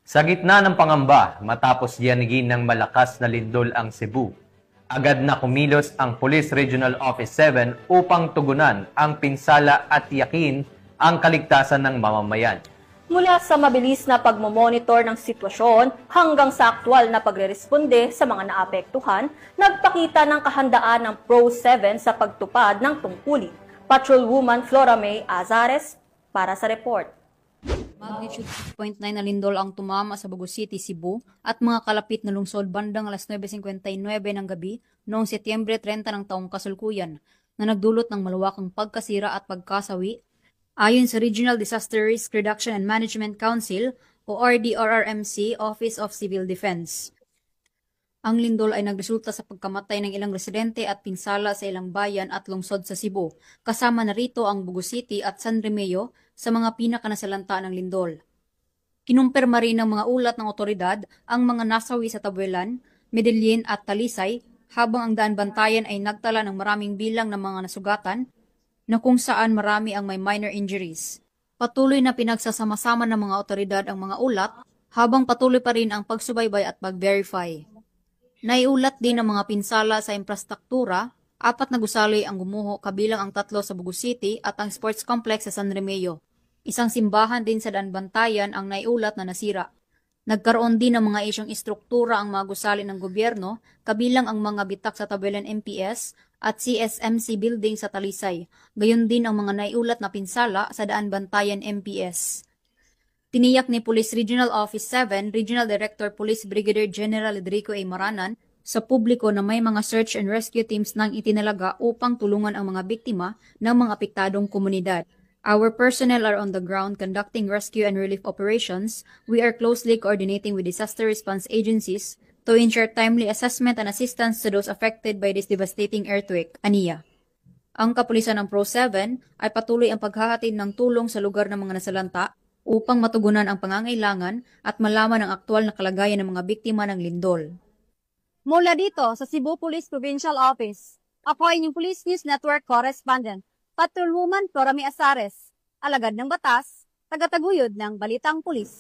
Sa gitna ng pangamba matapos yanigin ng malakas na lindol ang Cebu, agad na kumilos ang Police Regional Office 7 upang tugunan ang pinsala at tiyakin ang kaligtasan ng mamamayan. Mula sa mabilis na pagmomonitor ng sitwasyon hanggang sa aktwal na pagreresponde sa mga naapektuhan, nagpakita ng kahandaan ng Pro-7 sa pagtupad ng tungkulin. Patrolwoman Flora May Azares para sa report. Magnitude 6.9 na lindol ang tumama sa Bugo City, Cebu at mga kalapit na lungsod bandang alas 9:59 ng gabi noong Setyembre 30 ng taong kasalukuyan na nagdulot ng malawakang pagkasira at pagkasawi. Ayon sa Regional Disaster Risk Reduction and Management Council o RDRRMC Office of Civil Defense. Ang lindol ay nagresulta sa pagkamatay ng ilang residente at pinsala sa ilang bayan at lungsod sa Cebu, kasama na rito ang Bugo City at San Remeo sa mga pinakanasalanta ng lindol. Kinumpirma rin ng mga ulat ng otoridad ang mga nasawi sa Tabuelan, Medellin at Talisay, habang ang daan bantayan ay nagtala ng maraming bilang ng mga nasugatan na kung saan marami ang may minor injuries. Patuloy na pinagsasama-sama ng mga otoridad ang mga ulat habang patuloy pa rin ang pagsubaybay at pag-verify. Naiulat din ang mga pinsala sa infrastruktura, 4 na gusali ang gumuho kabilang ang 3 sa Bugo City at ang sports complex sa San Remeo. Isang simbahan din sa daan bantayan ang naiulat na nasira. Nagkaroon din ng mga isyong istruktura ang mga gusali ng gobyerno kabilang ang mga bitak sa Tabuelan MPS at CSMC building sa Talisay, gayon din ang mga naiulat na pinsala sa daan bantayan MPS. Tiniyak ni Police Regional Office 7, Regional Director Police Brigadier General Edrico A. Maranan sa publiko na may mga search and rescue teams nang itinalaga upang tulungan ang mga biktima ng mga apektadong komunidad. Our personnel are on the ground conducting rescue and relief operations. We are closely coordinating with disaster response agencies to ensure timely assessment and assistance to those affected by this devastating earthquake, aniya. Ang kapulisan ng Pro-7 ay patuloy ang paghahatid ng tulong sa lugar ng mga nasalanta upang matugunan ang pangangailangan at malaman ang aktwal na kalagayan ng mga biktima ng lindol. Mula dito sa Cebu Police Provincial Office, ako ay inyong Police News Network Correspondent, Patrolwoman Flora May Azares, alagad ng batas, tagataguyod ng Balitang Pulis.